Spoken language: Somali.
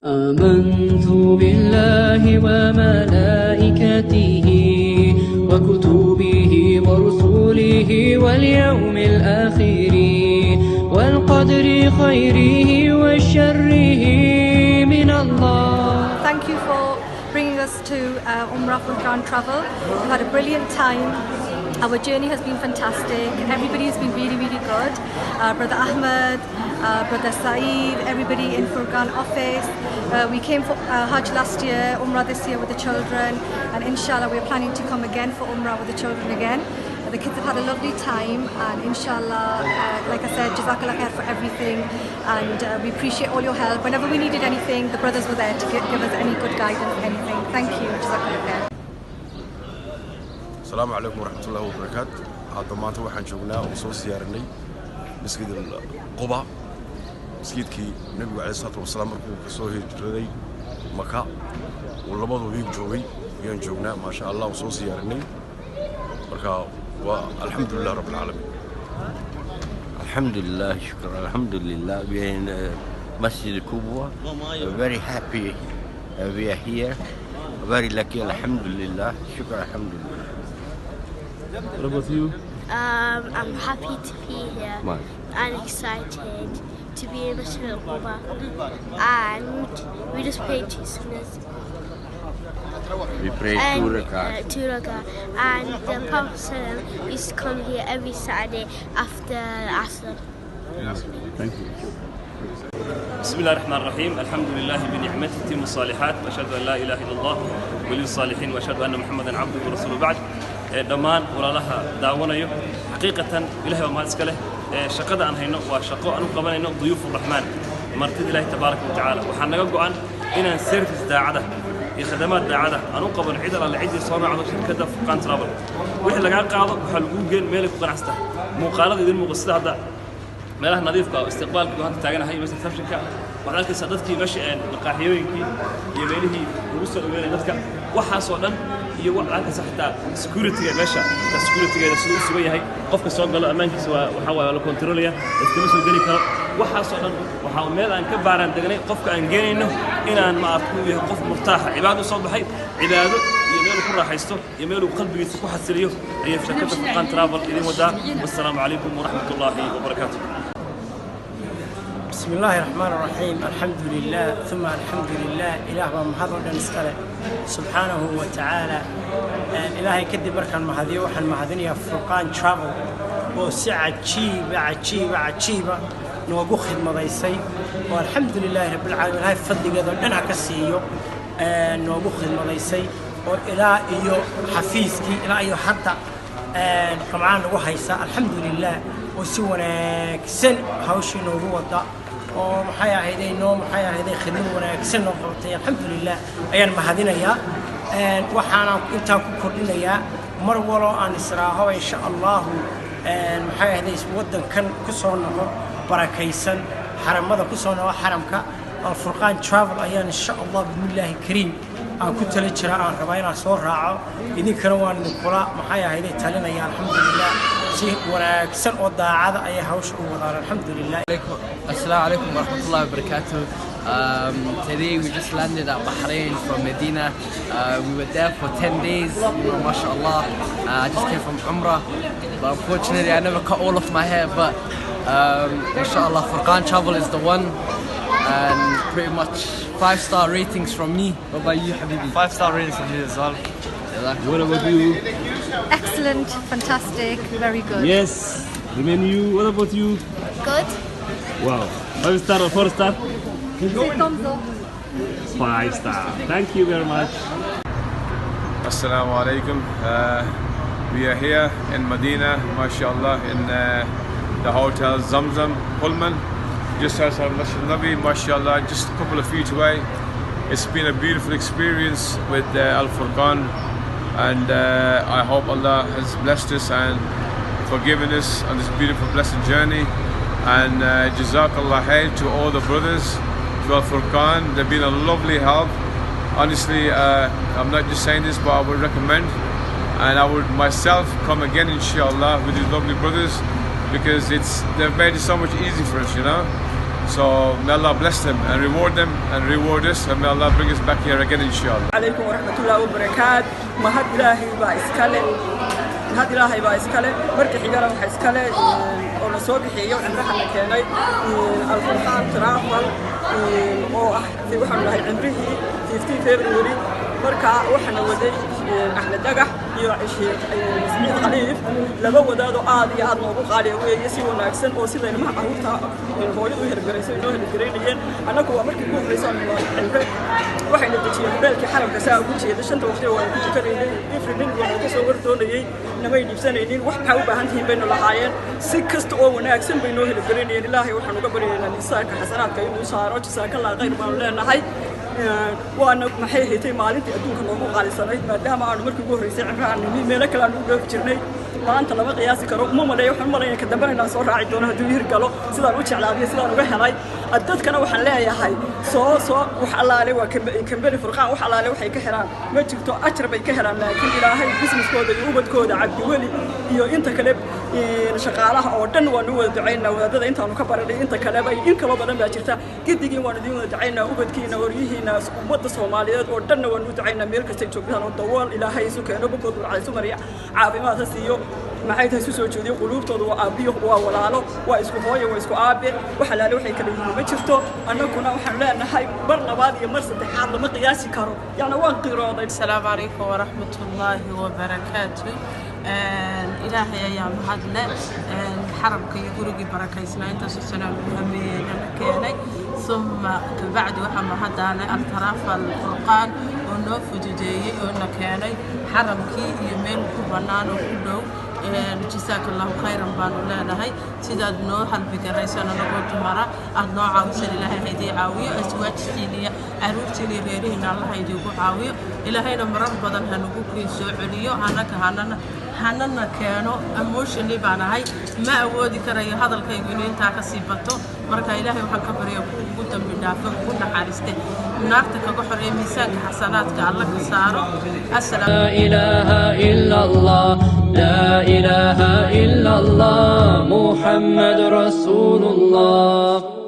آمنت بالله وملائكته وكتبه ورسله واليوم الآخر والقدر خيره وشره من الله. Thank you for bringing us to Umrah Furqan Travel. We've had a brilliant time. Our journey has been fantastic. Everybody has been really, really good. Brother Ahmed, Brother Saeed, everybody in Furqan office. We came for Hajj last year, Umrah this year with the children, and inshallah we're planning to come again for Umrah with the children again. The kids have had a lovely time, and inshallah, like I said, Jazakallah khair for everything, and we appreciate all your help. Whenever we needed anything, the brothers were there to give us any good guidance, anything. Thank you, Jazakallah khair. السلام عليكم ورحمة الله وبركاته. هذا ما توه عن شغلنا وصوص يارني مسجد القباء مسجد كي النبي عليه الصلاة والسلام ركوب كسوه جردي مكة والله ما ذويك جوي ين شغلنا ما شاء الله وصوص يارني بركة والحمد لله رب العالمين. الحمد لله شكرا الحمد لله we are in Masjid Kubwa. We're very happy we are here. Very lucky alhamdulillah shukra alhamdulillah. What about you? I'm happy to be here and excited to be in Masjid Quba, and we just prayed 2 sunnahs. We prayed 2 rak'ahs. 2 rak'ahs, and the Prophet ﷺ used to come here every Saturday after Asr. Thank you. بسم الله الرحمن الرحيم. الحمد لله بنعمته تتم الصالحات واشهد ان لا اله الا الله ولي الصالحين واشهد ان محمدا عبده ورسوله بعد. dhammaan walaalaha daawanayo xaqiiqatan ilaahay waa mahad iska leh shaqada aan hayno waa shaqo aan u qabanayno duyuufur rahmaan martida ilaahay tabaaraka wa tacaala waxaa naga go'an inaan service daacada iyo khidamaad daacada aan u qaban cid alla cidii soo raacdo shirkadda Furqan Travel wixii laga qaado waxa lagu geen meel ku qanacsta muuqaalada idin muuqata hadda meelaha nadiifka ah istiqbaalka waxaan taaganahay meesha receptionka waxaan arkaysaa dadkii meesha maqaaxiyooyinkii iyo meelihii ugu soo dhaweeyay dadka waxaas oo dhan iyo waxaan saxtaa security meesha security-ga sidoo uu sugan yahay qofka soo galo amaankiisa waxa waa la controlaya iskama soo gali karo waxaas oo dhan waxa meel aan ka baaran degnay qofka aan geenayno inaan ma arko yahay qof murtaax cibaado soo baxay cibaado iyo meel ku raaxaysto iyo meel uu qalbigiisa ku xasiliyo ayay shirkadda Furqan Travel idin wadaa. Wassalaamu calaykum waraxmatullaahi wabarakaatuh. بسم الله الرحمن الرحيم الحمد لله ثم الحمد لله إله ومحضر نسكله سبحانه وتعالى إلهي كدي بركان مهدي وحن مهدني فرقان ترافل وسع عجيبة عجيبة عجيبة نوجو خدمة ضيسي والحمد لله رب العالمين هاي فضل قدر أنا كسيو نوجو خدمة ضيسي وإلى إيو حفيزكي إلى إيو حتى كمان وهيسا الحمد لله وسونا كسن هاوشي نوجو وضع ومحيا هيدي نوم محيا هيدي خدمة ونكسن نقطة الحمد لله أيان مهدينا يا وحنا أنت كلنا يا مرولو عن إسراها وإن شاء الله محيا هيدي ودن كان كسرنا بركيسن حرم ماذا كسرنا وحرمك الفرقان ترافل أيان إن شاء الله بسم الله الكريم كنت لجرا عن ربعنا صور راعو إذن كانوا نقولا محيا هيدي تالنا يا الحمد لله ونكسن وضع عذا أي هوش وضع الحمد لله. Assalamu alaikum wa rahmatullahi wa barakatuh. Today we just landed at Bahrain from Medina. We were there for 10 days, mashallah. I just came from Umrah, but unfortunately I never cut all of my hair, but inshallah Furqan Travel is the one, and pretty much 5-star ratings from me. What about you, Habibi? 5-star ratings from you as well. What about you? Excellent, fantastic, very good. Yes. The menu. What about you? Good. Wow. 5-star or 4-star? Thumbs up. 5-star. Thank you very much. Assalamu alaikum. We are here in Medina, mashallah, in the hotel Zamzam Pullman, just outside Masjid Nabi, mashallah, just a couple of feet away. It's been a beautiful experience with Al Furqan, and I hope Allah has blessed us and forgiven us on this beautiful blessed journey. And Jazakallah khair to all the brothers, to Al Furqan. They've been a lovely help. Honestly, I'm not just saying this, but I would recommend, and I would myself come again, inshallah, with these lovely brothers, because they've made it so much easy for us, you know. So may Allah bless them and reward us, and may Allah bring us back here again, inshallah. عليكم ورحمة الله وبركاته. مهد إلهي بإسكاله مهد إلهي بإسكاله مركي حجارة وحسكاله ونصوب حيو عمرها مكاني الفرقان ترافل في وحنا الله عمره في فبراير مركا وحنا ودي أحمد دقح يعيش مسعود خليف لما ودادو عادي عاد موضوع قالي ويسي وناكسن أو سيدا لما عهوتها هو يدو هرجريسين إنه هرجرينيين أنا كوا مركي كوف رئيسان عمره وحنا بتشي بالك حرب كساء وكشي دشان توقتي وكشي كريني يفرنين وكسور دوني نما يجيب سنين وحنا حاول بهنتين بين الحياة سكست أو وناكسن بينه هرجرينيين الله وحنا قبرنا نساء كحسنات كيلو صار وجساك الله غير ما لنا هاي وأنا محيه هتي مالتي أدوك نومو قال سنة ما دام أنا مركب جوهري سعر عني ملك لأنه بفجرني ما أنت لما قياسي كرو مو ملاي وحن ملاي كدبنا الناس ورا عيدونه هدوير قالوا سيدا وجه على أبي سيدا نروح هاي أدت كنا وحلا يا هاي صو وحلا عليه وكمبري فرقان وحلا عليه وحي كهران ما جبتوا أشرب كهران لكن إلى هاي بزنس كود يوبد كود عبد ولي يو أنت كلب شغالها أو دن ونو دعينا وهذا أنت أنا كبر لي أنت كلب إن كلب بدن بأشرته كده جي ونديون دعينا وبد كينا وريه ناس ومد الصوماليات ودن ونو دعينا ميرك سيجوبها والدوال إلى هاي سكانه بكود على سمرية عابي ما تسيو maxay tahay soo jeediyo quluubtooda waa aabiyo waa walaalo waa isku hooyo waa isku aabe waxa la waxay kala yihiin ma jirto annaguna waxaan leenahay bar labaad iyo mar saddexaad lama qiyaasi karo yana waan qirooday. Assalaamu alaykum wa rahmatullahi wa barakatuh. إلهي يا مهدلة حرمك يقولي بركيسنا أنت سلام وهمين مكاني ثم بعد وحما هدانا الطرف الفرقان ونوف جدي ونكاني حرمك يمين كبنان وكله جزاك الله خيرا بانو لنا هاي سيداد نو هل بكريسانا نقول تمارا النوع عوسى الله هيدي عاوية أزواج سينية عروب سيني غيرهن الله هيدي عاوية إلهينا مرر بدن هنقول سعودية هناك هننا كانوا emotionally بنا هاي ما أودي كريه هذا الكيمين تاكسي بتو مركا إلهي وحنا كبرية قدام بدافع كنا حارسته نارتك كحر ميسان حسناتك الله كساره. السلام. لا إله إلا الله لا إله إلا الله محمد رسول الله.